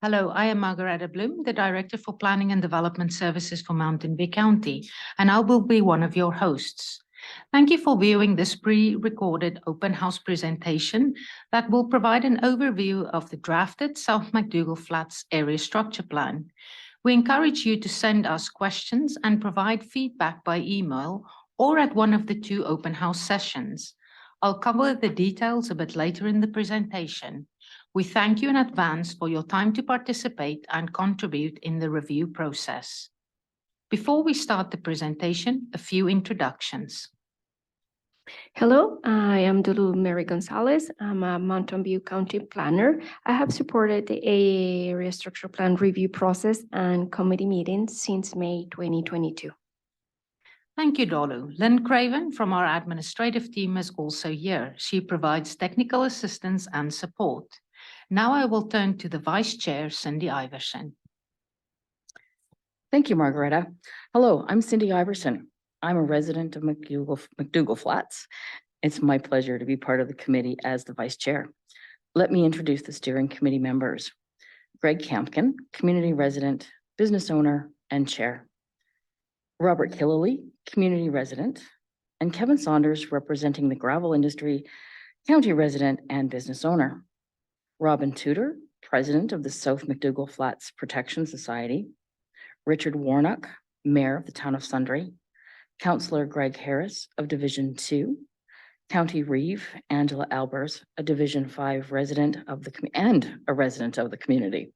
Hello, I am Margareta Bloom, the Director for Planning and Development Services for Mountain View County, and I will be one of your hosts. Thank you for viewing this pre-recorded open house presentation that will provide an overview of the drafted South McDougal Flats Area Structure Plan. We encourage you to send us questions and provide feedback by email or at one of the two open house sessions. I'll cover the details a bit later in the presentation. We thank you in advance for your time to participate and contribute in the review process. Before we start the presentation, a few introductions. Hello, I am Dulu Mary Gonzalez. I'm a Mountain View County planner. I have supported the area structure plan review process and committee meetings since May 2022. Thank you, Dolu. Lynn Craven from our administrative team is also here. She provides technical assistance and support. Now I will turn to the Vice Chair, Cindy Iverson. Thank you, Margareta. Hello, I'm Cindy Iverson. I'm a resident of McDougal Flats. It's my pleasure to be part of the committee as the Vice Chair. Let me introduce the steering committee members. Greg Campkin, community resident, business owner, and chair. Robert Killelly, community resident, and Kevin Saunders, representing the gravel industry, county resident and business owner. Robin Tudor, president of the South McDougal Flats Protection Society. Richard Warnock, mayor of the town of Sundre. Councillor Greg Harris of Division 2. County Reeve, Angela Albers, a Division 5 resident of the community.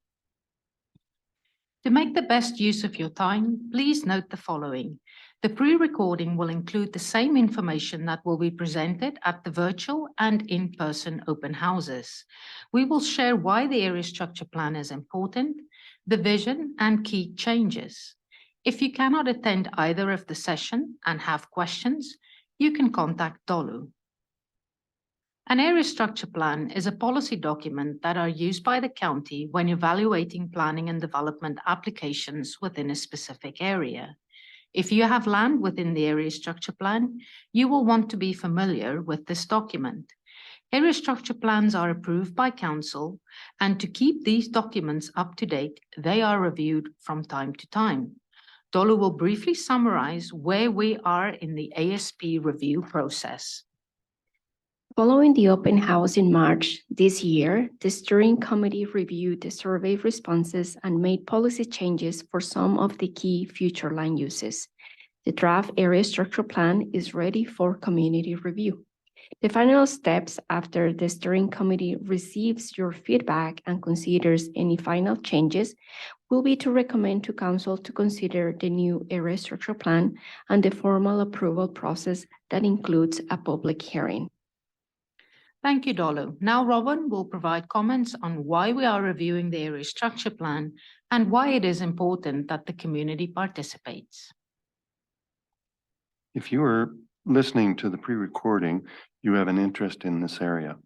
To make the best use of your time, please note the following. The pre-recording will include the same information that will be presented at the virtual and in-person open houses. We will share why the area structure plan is important, the vision, and key changes. If you cannot attend either of the session and have questions, you can contact Dolu. An area structure plan is a policy document that are used by the county when evaluating planning and development applications within a specific area. If you have land within the area structure plan, you will want to be familiar with this document. Area structure plans are approved by council, and to keep these documents up to date, they are reviewed from time to time. Dolu will briefly summarize where we are in the ASP review process. Following the open house in March this year, the steering committee reviewed the survey responses and made policy changes for some of the key future land uses. The draft area structure plan is ready for community review. The final steps after the steering committee receives your feedback and considers any final changes will be to recommend to council to consider the new area structure plan and the formal approval process that includes a public hearing. Thank you, Dolu. Now Robin will provide comments on why we are reviewing the area structure plan and why it is important that the community participates. If you are listening to the pre-recording, you have an interest in this area.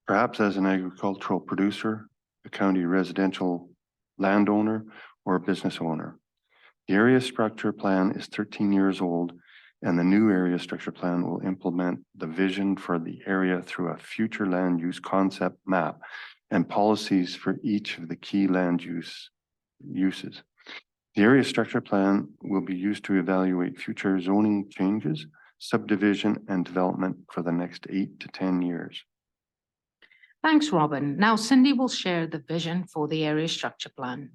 Perhaps as an agricultural producer, a county residential landowner, or a business owner. The area structure plan is 13 years old, and the new area structure plan will implement the vision for the area through a future land use concept map and policies for each of the key land uses. The area structure plan will be used to evaluate future zoning changes, subdivision, and development for the next 8 to 10 years. Thanks, Robin. Now Cindy will share the vision for the area structure plan.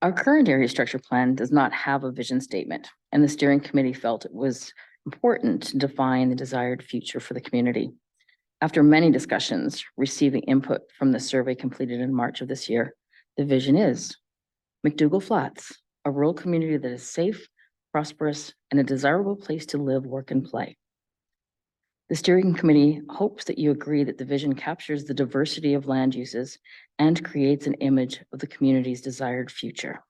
Our current area structure plan does not have a vision statement, and the steering committee felt it was important to define the desired future for the community. After many discussions, receiving input from the survey completed in March of this year, the vision is McDougal Flats, a rural community that is safe, prosperous, and a desirable place to live, work, and play. The steering committee hopes that you agree that the vision captures the diversity of land uses and creates an image of the community's desired future.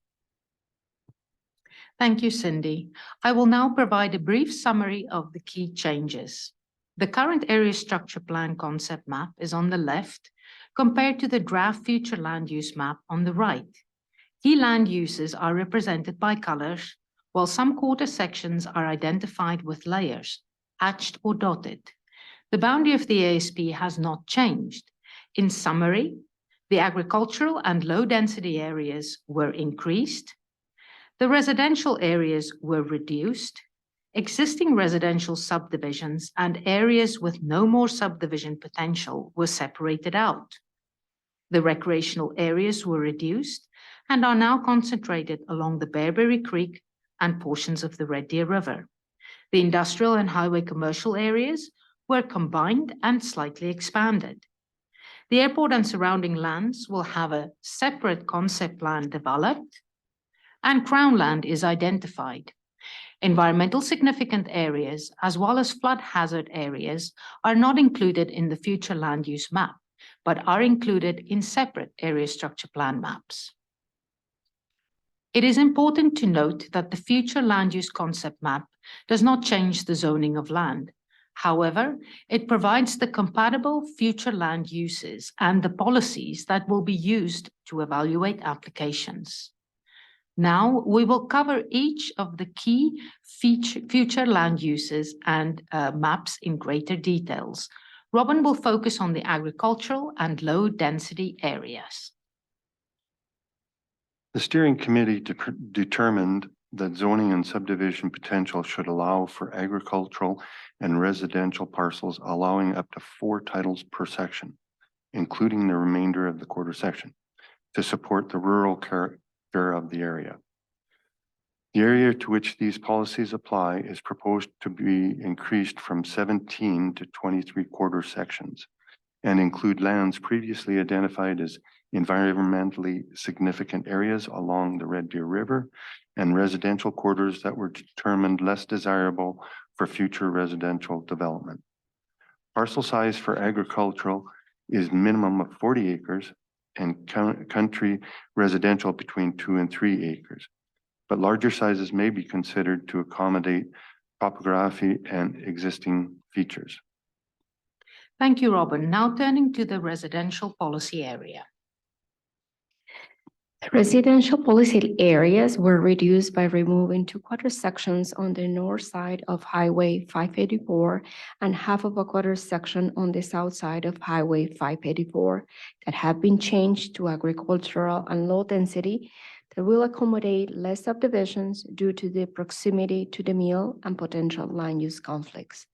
Thank you, Cindy. I will now provide a brief summary of the key changes. The current area structure plan concept map is on the left, compared to the draft future land use map on the right. Key land uses are represented by colors, while some quarter sections are identified with layers, hatched or dotted. The boundary of the ASP has not changed. In summary, The agricultural and low-density areas were increased. The residential areas were reduced. Existing residential subdivisions and areas with no more subdivision potential were separated out. The recreational areas were reduced and are now concentrated along the Bearberry Creek and portions of the Red Deer River. The industrial and highway commercial areas were combined and slightly expanded. The airport and surrounding lands will have a separate concept plan developed, and Crown land is identified. Environmental significant areas, as well as flood hazard areas, are not included in the future land use map, but are included in separate area structure plan maps. It is important to note that the future land use concept map does not change the zoning of land. However, it provides the compatible future land uses and the policies that will be used to evaluate applications. Now, we will cover each of the key future land uses and maps in greater details. Robin will focus on the agricultural and low-density areas. The steering committee determined that zoning and subdivision potential should allow for agricultural and residential parcels, allowing up to 4 titles per section, including the remainder of the quarter section, to support the rural character of the area. The area to which these policies apply is proposed to be increased from 17 to 23 quarter sections and include lands previously identified as environmentally significant areas along the Red Deer River and residential quarters that were determined less desirable for future residential development. Parcel size for agricultural is minimum of 40 acres and country residential between 2 and 3 acres. But larger sizes may be considered to accommodate topography and existing features. Thank you, Robin. Now turning to the residential policy area. The residential policy areas were reduced by removing 2 quarter sections on the north side of Highway 584 and half of a quarter section on the south side of Highway 584 that have been changed to agricultural and low density that will accommodate less subdivisions due to the proximity to the mill and potential land use conflicts.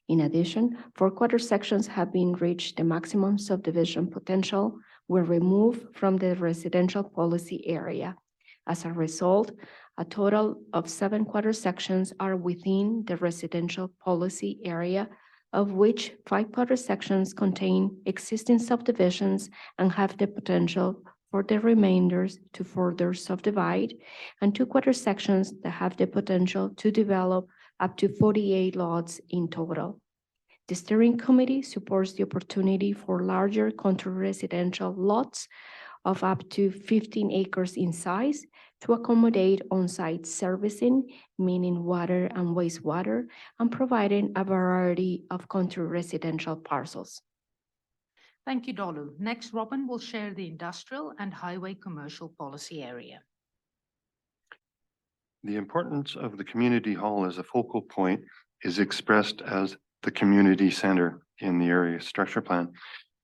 In addition, 4 quarter sections have been reached the maximum subdivision potential were removed from the residential policy area. As a result, a total of 7 quarter sections are within the residential policy area, of which 5 quarter sections contain existing subdivisions and have the potential for the remainders to further subdivide, and 2 quarter sections that have the potential to develop up to 48 lots in total. The steering committee supports the opportunity for larger contour residential lots of up to 15 acres in size to accommodate on-site servicing, meaning water and wastewater, and providing a variety of contour residential parcels. Thank you, Dolu. Next, Robin will share the industrial and highway commercial policy area. The importance of the community hall as a focal point is expressed as the community center in the area structure plan.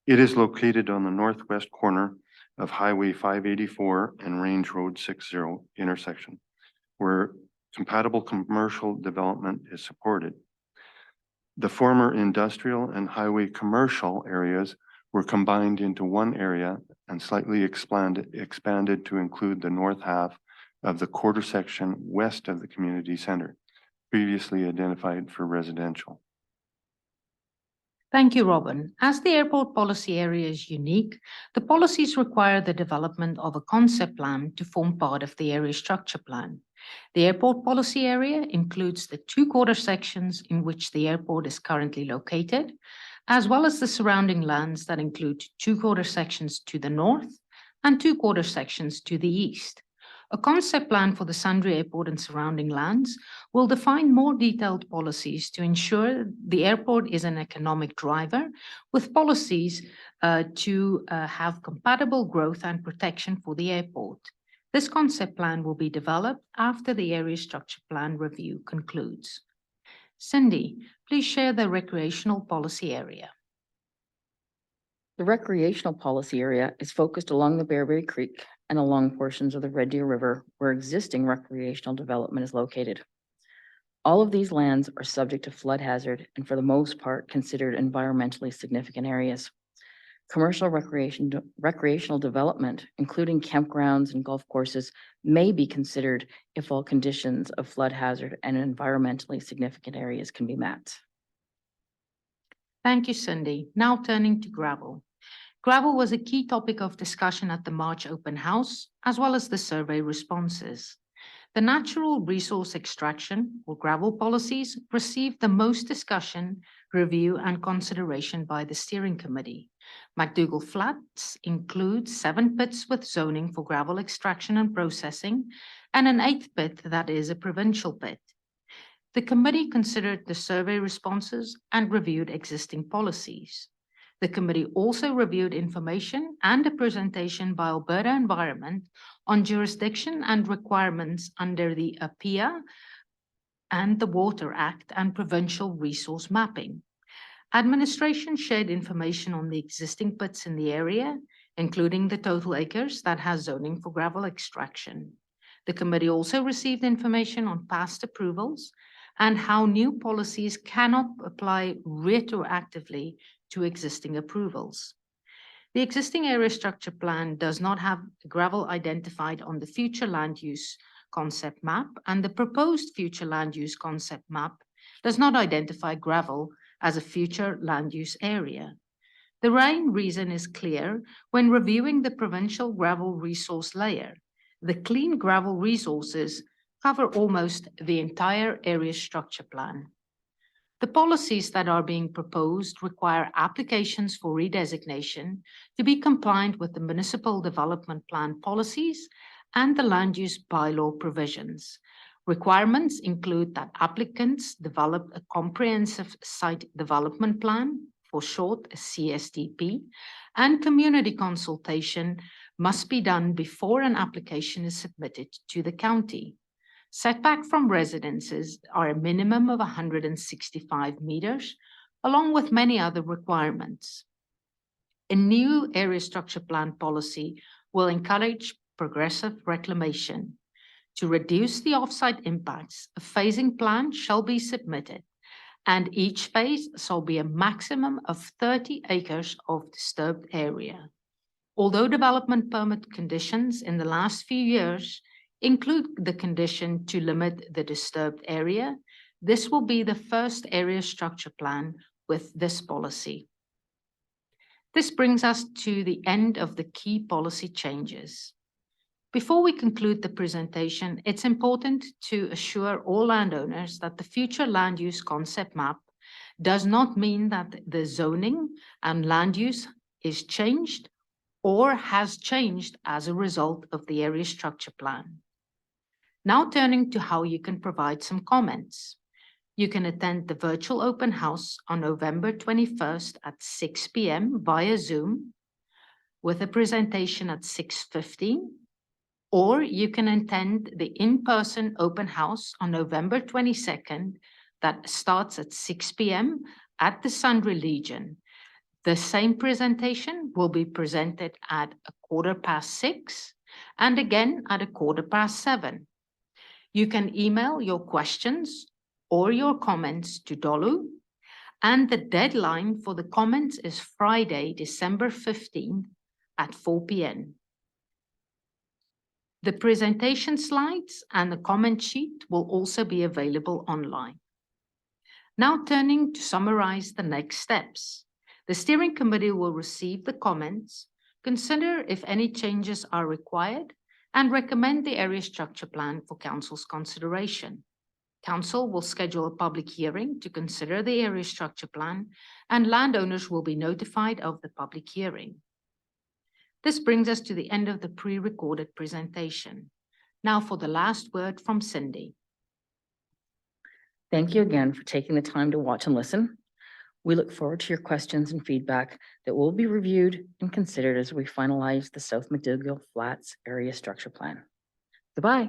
It is located on the northwest corner of Highway 584 and Range Road 60 intersection, where compatible commercial development is supported. The former industrial and highway commercial areas were combined into one area and slightly expanded to include the north half of the quarter section west of the community center, previously identified for residential. Thank you, Robin. As the airport policy area is unique, the policies require the development of a concept plan to form part of the area structure plan. The airport policy area includes the 2 quarter sections in which the airport is currently located, as well as the surrounding lands that include 2 quarter sections to the north and 2 quarter sections to the east. A concept plan for the Sundre Airport and surrounding lands will define more detailed policies to ensure the airport is an economic driver, with policies to have compatible growth and protection for the airport. This concept plan will be developed after the area structure plan review concludes. Cindy, please share the recreational policy area. The recreational policy area is focused along the Bearberry Creek and along portions of the Red Deer River where existing recreational development is located. All of these lands are subject to flood hazard and for the most part considered environmentally significant areas. Commercial recreational development, including campgrounds and golf courses, may be considered if all conditions of flood hazard and environmentally significant areas can be met. Thank you, Cindy. Now turning to gravel. Gravel was a key topic of discussion at the March open house, as well as the survey responses. The natural resource extraction or gravel policies received the most discussion, review, and consideration by the steering committee. McDougal Flats includes 7 pits with zoning for gravel extraction and processing, and an 8th pit that is a provincial pit. The committee considered the survey responses and reviewed existing policies. The committee also reviewed information and a presentation by Alberta Environment on jurisdiction and requirements under the APIA and the Water Act and provincial resource mapping. Administration shared information on the existing pits in the area, including the total acres that has zoning for gravel extraction. The committee also received information on past approvals and how new policies cannot apply retroactively to existing approvals. The existing area structure plan does not have gravel identified on the future land use concept map, and the proposed future land use concept map does not identify gravel as a future land use area. The main reason is clear when reviewing the provincial gravel resource layer. The clean gravel resources cover almost the entire area structure plan. The policies that are being proposed require applications for redesignation to be compliant with the municipal development plan policies and the land use bylaw provisions. Requirements include that applicants develop a comprehensive site development plan, for short a CSDP, and community consultation must be done before an application is submitted to the county. Setback from residences are a minimum of 165 meters, along with many other requirements. A new area structure plan policy will encourage progressive reclamation. To reduce the offsite impacts, a phasing plan shall be submitted, and each phase shall be a maximum of 30 acres of disturbed area. Although development permit conditions in the last few years include the condition to limit the disturbed area, this will be the first area structure plan with this policy. This brings us to the end of the key policy changes. Before we conclude the presentation, it's important to assure all landowners that the future land use concept map does not mean that the zoning and land use is changed or has changed as a result of the area structure plan. Now turning to how you can provide some comments. You can attend the virtual open house on November 21st at 6 p.m. via Zoom with a presentation at 6:15, or you can attend the in-person open house on November 22nd that starts at 6 p.m. at the Sundre Legion. The same presentation will be presented at 6:15 and again at 7:15. You can email your questions or your comments to Dolu, and the deadline for the comments is Friday, December 15th at 4 p.m. The presentation slides and the comment sheet will also be available online. Now turning to summarize the next steps. The steering committee will receive the comments, consider if any changes are required, and recommend the area structure plan for council's consideration. Council will schedule a public hearing to consider the area structure plan, and landowners will be notified of the public hearing. This brings us to the end of the pre-recorded presentation. Now for the last word from Cindy. Thank you again for taking the time to watch and listen. We look forward to your questions and feedback that will be reviewed and considered as we finalize the South McDougal Flats area structure plan. Goodbye.